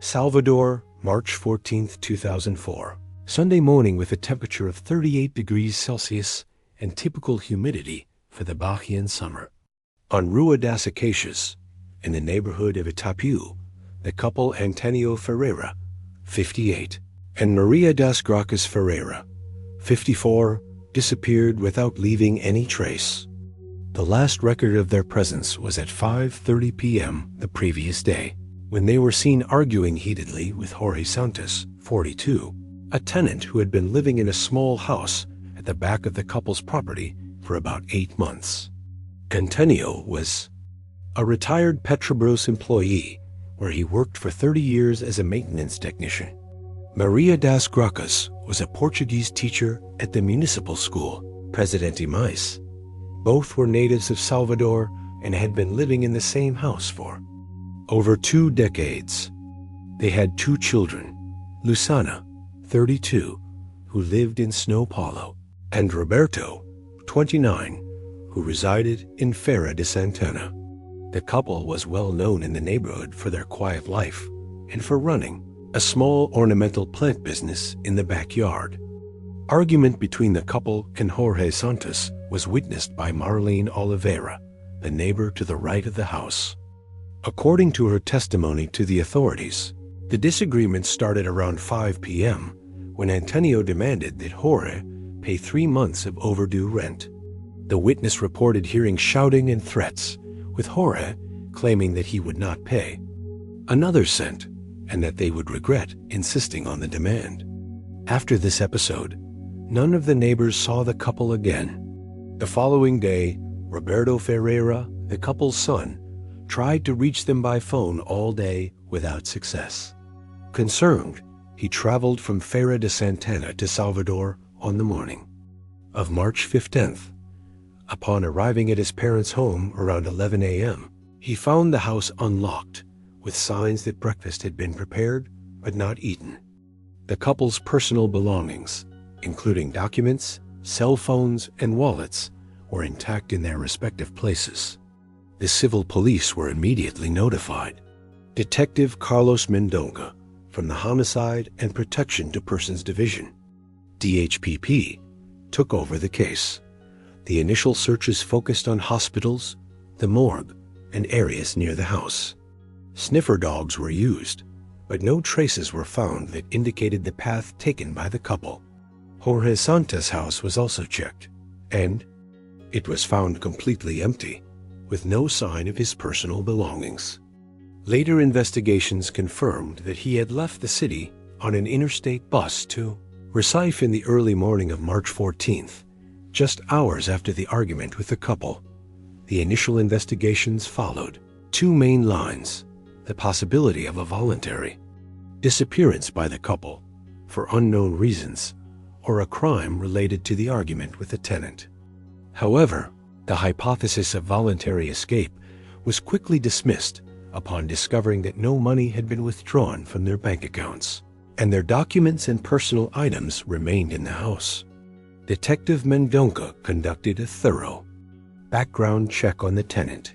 Salvador, March 14, 2004. Sunday morning with a temperature of 38 degrees Celsius and typical humidity for the Bahian summer. On Rua das Acacias, in the neighborhood of Itapu, the couple Antonio Ferreira, 58, and Maria das Gracas Ferreira, 54, disappeared without leaving any trace. The last record of their presence was at 5:30 p.m. the previous day, when they were seen arguing heatedly with Jorge Santos, 42, a tenant who had been living in a small house at the back of the couple's property for about 8 months. Antonio was a retired Petrobras employee where he worked for 30 years as a maintenance technician. Maria das Gracas was a Portuguese teacher at the municipal school, Presidente Mais. Both were natives of Salvador and had been living in the same house for over 2 decades. They had 2 children, Lucana, 32, who lived in São Paulo, and Roberto, 29, who resided in Feira de Santana. The couple was well known in the neighborhood for their quiet life and for running a small ornamental plant business in the backyard. Argument between the couple and Jorge Santos was witnessed by Marlene Oliveira, the neighbor to the right of the house. According to her testimony to the authorities, the disagreement started around 5 p.m. when Antonio demanded that Jorge pay 3 months of overdue rent. The witness reported hearing shouting and threats, with Jorge claiming that he would not pay. Another sent, and that they would regret insisting on the demand. After this episode, none of the neighbors saw the couple again. The following day, Roberto Ferreira, the couple's son, tried to reach them by phone all day without success. Concerned, he traveled from Feira de Santana to Salvador on the morning of March 15th. Upon arriving at his parents' home around 11 a.m., he found the house unlocked, with signs that breakfast had been prepared but not eaten. The couple's personal belongings, including documents, cell phones, and wallets, were intact in their respective places. The civil police were immediately notified. Detective Carlos Mendonca from the Homicide and Protection to Persons Division, DHPP, took over the case. The initial searches focused on hospitals, the morgue, and areas near the house. Sniffer dogs were used, but no traces were found that indicated the path taken by the couple. Jorge Santos' house was also checked, and it was found completely empty, with no sign of his personal belongings. Later investigations confirmed that he had left the city on an interstate bus to Recife in the early morning of March 14th, just hours after the argument with the couple. The initial investigations followed 2 main lines: the possibility of a voluntary disappearance by the couple for unknown reasons, or a crime related to the argument with the tenant. However, the hypothesis of voluntary escape was quickly dismissed upon discovering that no money had been withdrawn from their bank accounts, and their documents and personal items remained in the house. Detective Mendonca conducted a thorough background check on the tenant.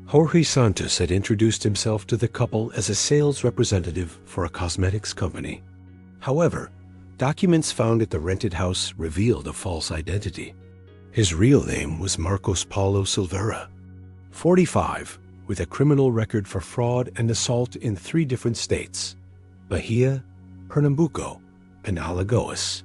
Jorge Santos had introduced himself to the couple as a sales representative for a cosmetics company. However, documents found at the rented house revealed a false identity. His real name was Marcos Paulo Silveira, 45, with a criminal record for fraud and assault in 3 different states: Bahia, Pernambuco, and Alagoas.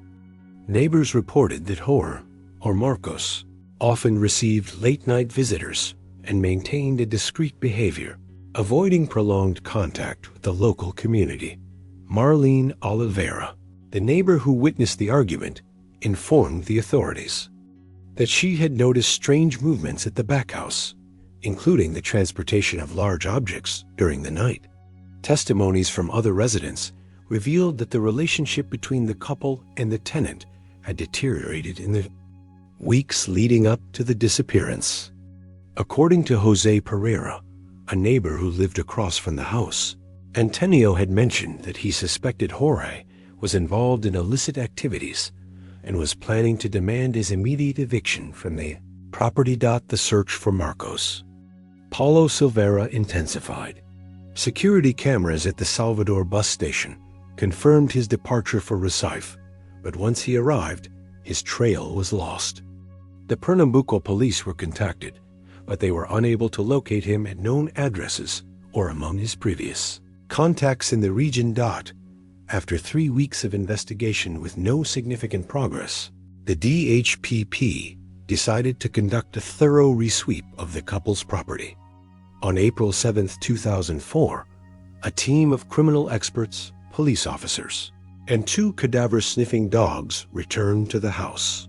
Neighbors reported that Jorge, or Marcos, often received late-night visitors and maintained a discreet behavior, avoiding prolonged contact with the local community. Marlene Oliveira, the neighbor who witnessed the argument, informed the authorities that she had noticed strange movements at the back house, including the transportation of large objects during the night. Testimonies from other residents revealed that the relationship between the couple and the tenant had deteriorated in the weeks leading up to the disappearance. According to Jose Pereira, a neighbor who lived across from the house, Antonio had mentioned that he suspected Jorge was involved in illicit activities and was planning to demand his immediate eviction from the property. The search for Marcos Paulo Silveira intensified. Security cameras at the Salvador bus station confirmed his departure for Recife, but once he arrived, his trail was lost. The Pernambuco police were contacted, but they were unable to locate him at known addresses or among his previous contacts in the region. After 3 weeks of investigation with no significant progress, the DHPP decided to conduct a thorough resweep of the couple's property. On April 7, 2004, a team of criminal experts, police officers, and 2 cadaver-sniffing dogs returned to the house.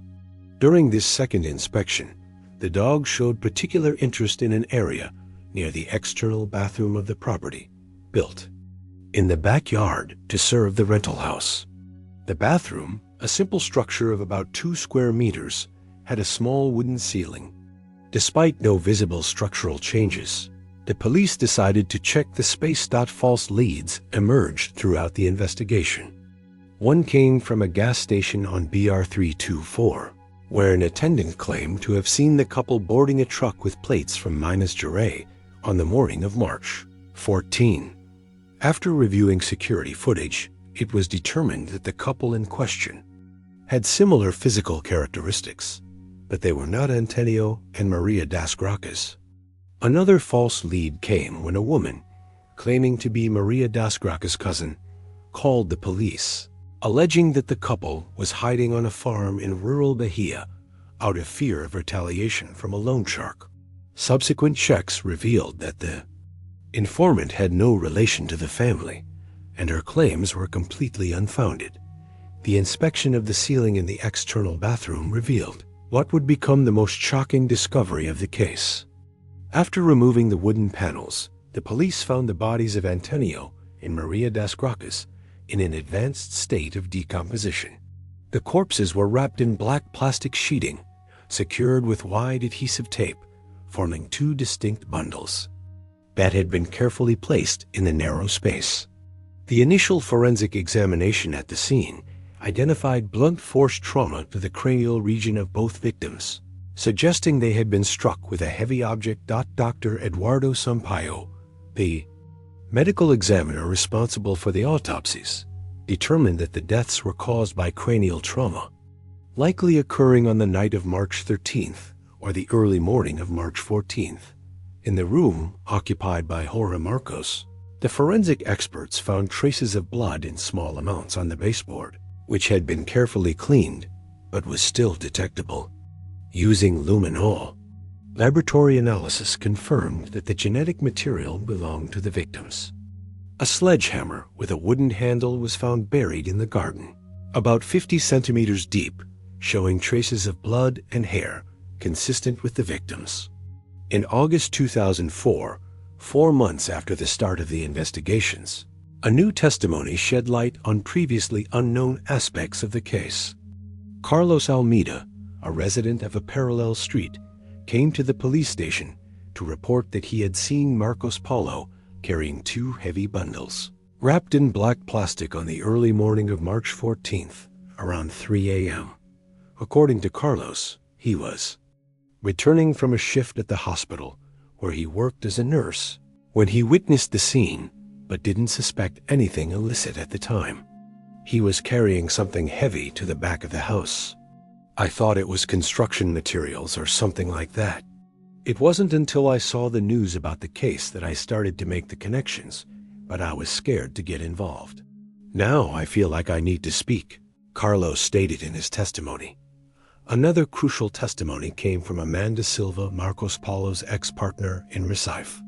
During this second inspection, the dogs showed particular interest in an area near the external bathroom of the property, built in the backyard to serve the rental house. The bathroom, a simple structure of about 2 square meters, had a small wooden ceiling. Despite no visible structural changes, the police decided to check the space. False leads emerged throughout the investigation. One came from a gas station on BR 324, where an attendant claimed to have seen the couple boarding a truck with plates from Minas Gerais on the morning of March 14. After reviewing security footage, it was determined that the couple in question had similar physical characteristics, but they were not Antonio and Maria das Graças. Another false lead came when a woman, claiming to be Maria das Graças' cousin, called the police, alleging that the couple was hiding on a farm in rural Bahia out of fear of retaliation from a loan shark. Subsequent checks revealed that the informant had no relation to the family, and her claims were completely unfounded. The inspection of the ceiling in the external bathroom revealed what would become the most shocking discovery of the case. After removing the wooden panels, the police found the bodies of Antonio and Maria das Graças in an advanced state of decomposition. The corpses were wrapped in black plastic sheeting, secured with wide adhesive tape, forming 2 distinct bundles that had been carefully placed in the narrow space. The initial forensic examination at the scene identified blunt force trauma to the cranial region of both victims, suggesting they had been struck with a heavy object. Dr. Eduardo Sampaio, the medical examiner responsible for the autopsies, determined that the deaths were caused by cranial trauma, likely occurring on the night of March 13th or the early morning of March 14th. In the room occupied by Jorge Marcos, the forensic experts found traces of blood in small amounts on the baseboard, which had been carefully cleaned but was still detectable. Using luminol, laboratory analysis confirmed that the genetic material belonged to the victims. A sledgehammer with a wooden handle was found buried in the garden, about 50 centimeters deep, showing traces of blood and hair consistent with the victims. In August 2004, 4 months after the start of the investigations, a new testimony shed light on previously unknown aspects of the case. Carlos Almeida, a resident of a parallel street, came to the police station to report that he had seen Marcos Paulo carrying 2 heavy bundles, wrapped in black plastic on the early morning of March 14th, around 3 a.m. According to Carlos, he was returning from a shift at the hospital where he worked as a nurse when he witnessed the scene but didn't suspect anything illicit at the time. He was carrying something heavy to the back of the house. I thought it was construction materials or something like that. It wasn't until I saw the news about the case that I started to make the connections, but I was scared to get involved. Now I feel like I need to speak, Carlos stated in his testimony. Another crucial testimony came from Amanda Silva, Marcos Paulo's ex-partner in Recife.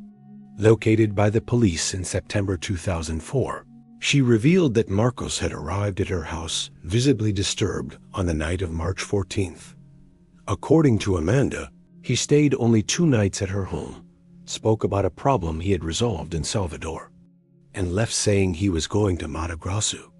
Located by the police in September 2004, she revealed that Marcos had arrived at her house visibly disturbed on the night of March 14th. According to Amanda, he stayed only 2 nights at her home, spoke about a problem he had resolved in Salvador, and left saying he was going to Mato Grosso.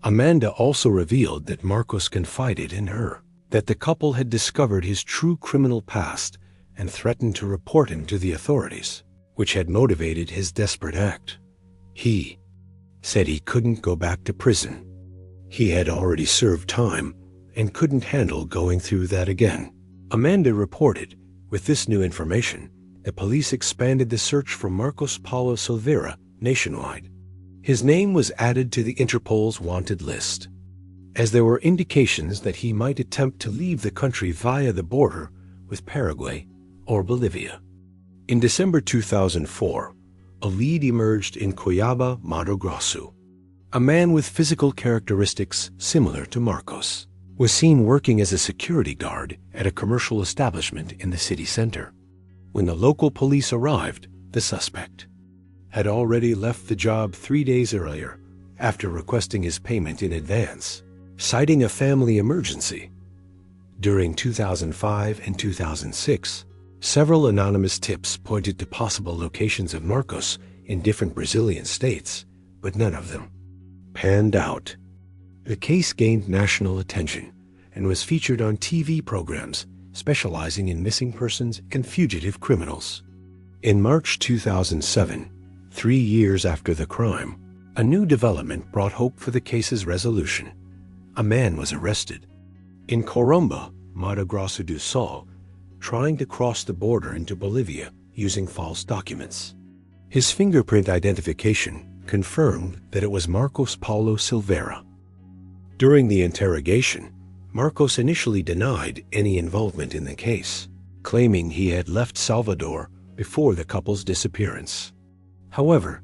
Amanda also revealed that Marcos confided in her that the couple had discovered his true criminal past and threatened to report him to the authorities, which had motivated his desperate act. He said he couldn't go back to prison. He had already served time and couldn't handle going through that again. Amanda reported, with this new information, the police expanded the search for Marcos Paulo Silveira nationwide. His name was added to the Interpol's wanted list, as there were indications that he might attempt to leave the country via the border with Paraguay or Bolivia. In December 2004, a lead emerged in Cuiabá, Mato Grosso. A man with physical characteristics similar to Marcos was seen working as a security guard at a commercial establishment in the city center. When the local police arrived, the suspect had already left the job 3 days earlier after requesting his payment in advance, citing a family emergency. During 2005 and 2006, several anonymous tips pointed to possible locations of Marcos in different Brazilian states, but none of them panned out. The case gained national attention and was featured on TV programs specializing in missing persons and fugitive criminals. In March 2007, 3 years after the crime, a new development brought hope for the case's resolution. A man was arrested in Corumbá, Mato Grosso do Sul, trying to cross the border into Bolivia using false documents. His fingerprint identification confirmed that it was Marcos Paulo Silveira. During the interrogation, Marcos initially denied any involvement in the case, claiming he had left Salvador before the couple's disappearance. However,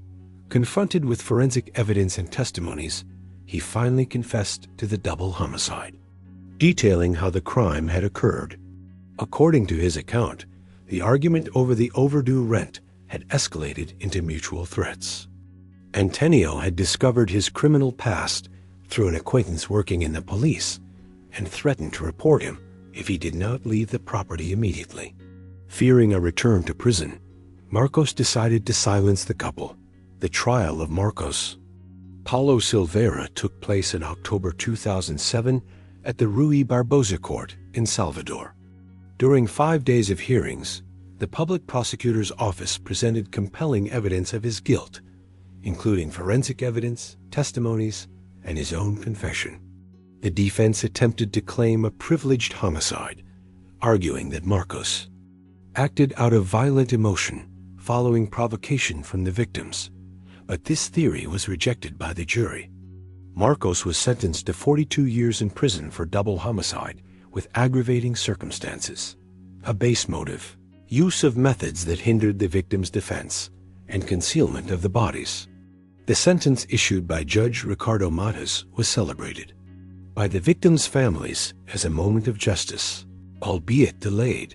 confronted with forensic evidence and testimonies, he finally confessed to the double homicide, detailing how the crime had occurred. According to his account, the argument over the overdue rent had escalated into mutual threats. Antonio had discovered his criminal past through an acquaintance working in the police and threatened to report him if he did not leave the property immediately. Fearing a return to prison, Marcos decided to silence the couple. The trial of Marcos Paulo Silveira took place in October 2007 at the Rui Barbosa Court in Salvador. During 5 days of hearings, the public prosecutor's office presented compelling evidence of his guilt, including forensic evidence, testimonies, and his own confession. The defense attempted to claim a privileged homicide, arguing that Marcos acted out of violent emotion following provocation from the victims, but this theory was rejected by the jury. Marcos was sentenced to 42 years in prison for double homicide with aggravating circumstances, a base motive, use of methods that hindered the victim's defense, and concealment of the bodies. The sentence issued by Judge Ricardo Matas was celebrated by the victims' families as a moment of justice, albeit delayed.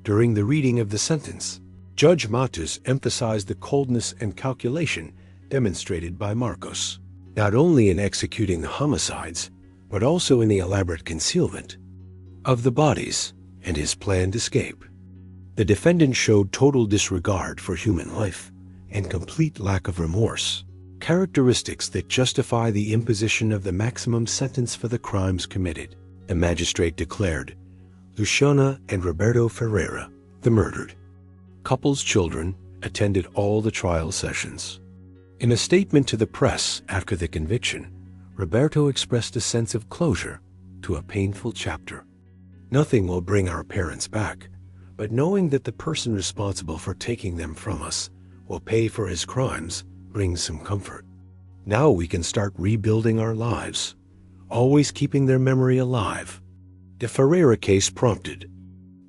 During the reading of the sentence, Judge Matas emphasized the coldness and calculation demonstrated by Marcos, not only in executing the homicides, but also in the elaborate concealment of the bodies and his planned escape. The defendant showed total disregard for human life and complete lack of remorse, characteristics that justify the imposition of the maximum sentence for the crimes committed. The magistrate declared Luciana and Roberto Ferreira, the murdered couple's children, attended all the trial sessions. In a statement to the press after the conviction, Roberto expressed a sense of closure to a painful chapter. Nothing will bring our parents back, but knowing that the person responsible for taking them from us will pay for his crimes brings some comfort. Now we can start rebuilding our lives, always keeping their memory alive. The Ferreira case prompted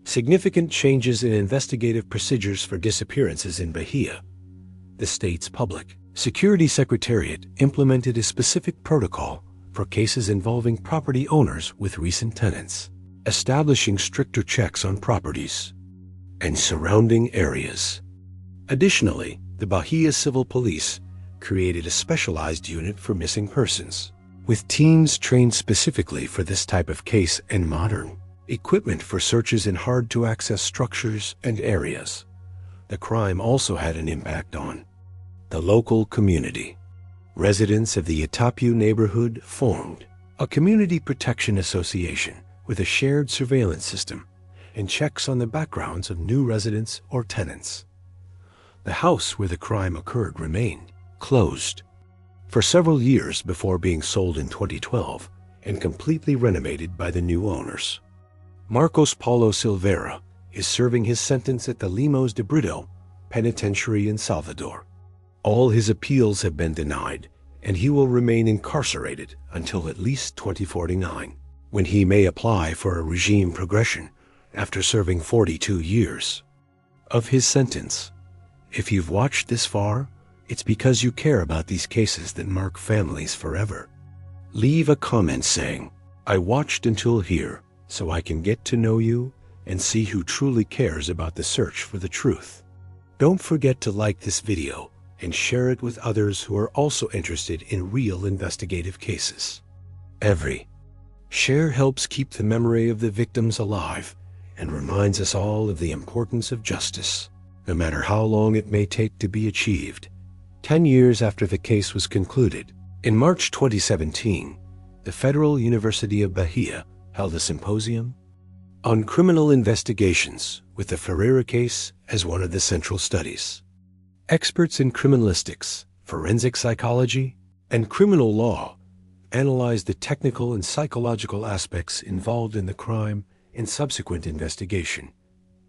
significant changes in investigative procedures for disappearances in Bahia. The state's public security secretariat implemented a specific protocol for cases involving property owners with recent tenants, establishing stricter checks on properties and surrounding areas. Additionally, the Bahia Civil Police created a specialized unit for missing persons, with teams trained specifically for this type of case and modern equipment for searches in hard-to-access structures and areas. The crime also had an impact on the local community. Residents of the Itapu neighborhood formed a community protection association with a shared surveillance system and checks on the backgrounds of new residents or tenants. The house where the crime occurred remained closed for several years before being sold in 2012 and completely renovated by the new owners. Marcos Paulo Silveira is serving his sentence at the Limos de Brito Penitentiary in Salvador. All his appeals have been denied, and he will remain incarcerated until at least 2049, when he may apply for a regime progression after serving 42 years of his sentence. If you've watched this far, it's because you care about these cases that mark families forever. Leave a comment saying, "I watched until here so I can get to know you and see who truly cares about the search for the truth." Don't forget to like this video and share it with others who are also interested in real investigative cases. Every share helps keep the memory of the victims alive and reminds us all of the importance of justice, no matter how long it may take to be achieved. 10 years after the case was concluded, in March 2017, the Federal University of Bahia held a symposium on criminal investigations with the Ferreira case as one of the central studies. Experts in criminalistics, forensic psychology, and criminal law analyzed the technical and psychological aspects involved in the crime and subsequent investigation.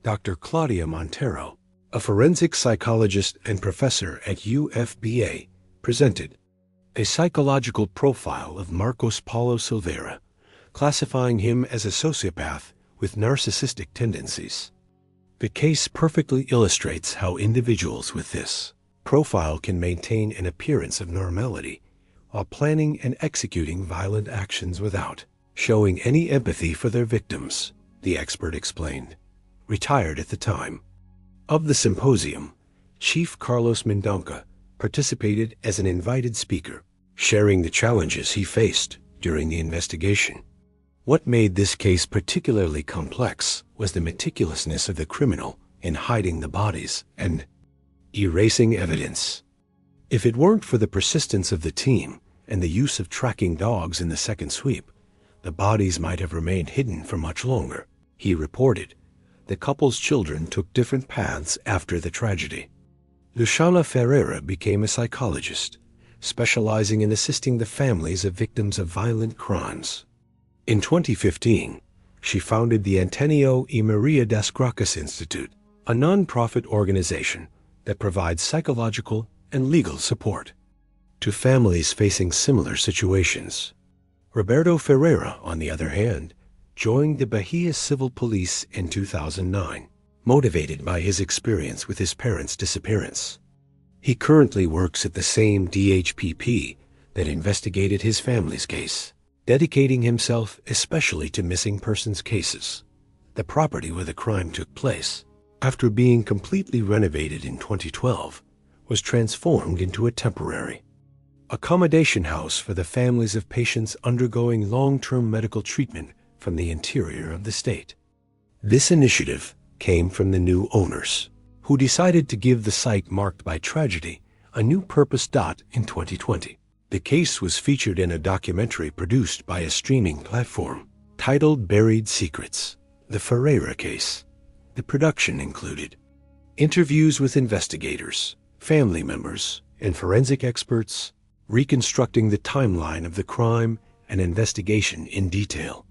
Dr. Claudia Montero, a forensic psychologist and professor at UFBA, presented a psychological profile of Marcos Paulo Silveira, classifying him as a sociopath with narcissistic tendencies. The case perfectly illustrates how individuals with this profile can maintain an appearance of normality while planning and executing violent actions without showing any empathy for their victims, the expert explained. Retired at the time of the symposium, Chief Carlos Mendonca participated as an invited speaker, sharing the challenges he faced during the investigation. What made this case particularly complex was the meticulousness of the criminal in hiding the bodies and erasing evidence. If it weren't for the persistence of the team and the use of tracking dogs in the second sweep, the bodies might have remained hidden for much longer, he reported. The couple's children took different paths after the tragedy. Luciana Ferreira became a psychologist, specializing in assisting the families of victims of violent crimes. In 2015, she founded the Antonio y Maria das Graças Institute, a non-profit organization that provides psychological and legal support to families facing similar situations. Roberto Ferreira, on the other hand, joined the Bahia Civil Police in 2009, motivated by his experience with his parents' disappearance. He currently works at the same DHPP that investigated his family's case, dedicating himself especially to missing persons cases. The property where the crime took place, after being completely renovated in 2012, was transformed into a temporary accommodation house for the families of patients undergoing long-term medical treatment from the interior of the state. This initiative came from the new owners, who decided to give the site marked by tragedy a new purpose. In 2020, the case was featured in a documentary produced by a streaming platform titled Buried Secrets: The Ferreira Case. The production included interviews with investigators, family members, and forensic experts, reconstructing the timeline of the crime and investigation in detail.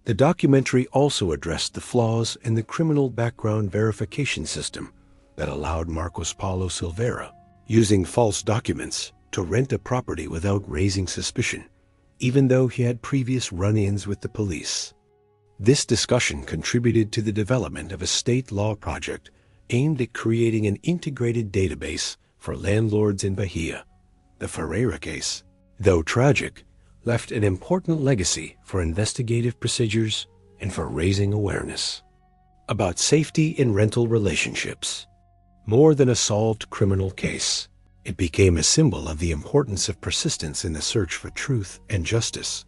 The documentary also addressed the flaws in the criminal background verification system that allowed Marcos Paulo Silveira, using false documents, to rent a property without raising suspicion, even though he had previous run-ins with the police. This discussion contributed to the development of a state law project aimed at creating an integrated database for landlords in Bahia. The Ferreira case, though tragic, left an important legacy for investigative procedures and for raising awareness about safety in rental relationships. More than a solved criminal case, it became a symbol of the importance of persistence in the search for truth and justice,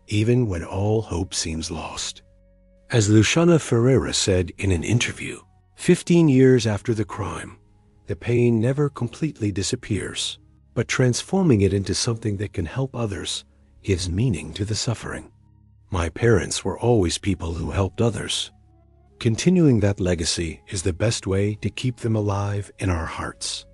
even when all hope seems lost. As Luciana Ferreira said in an interview, 15 years after the crime, the pain never completely disappears, but transforming it into something that can help others gives meaning to the suffering. My parents were always people who helped others. Continuing that legacy is the best way to keep them alive in our hearts.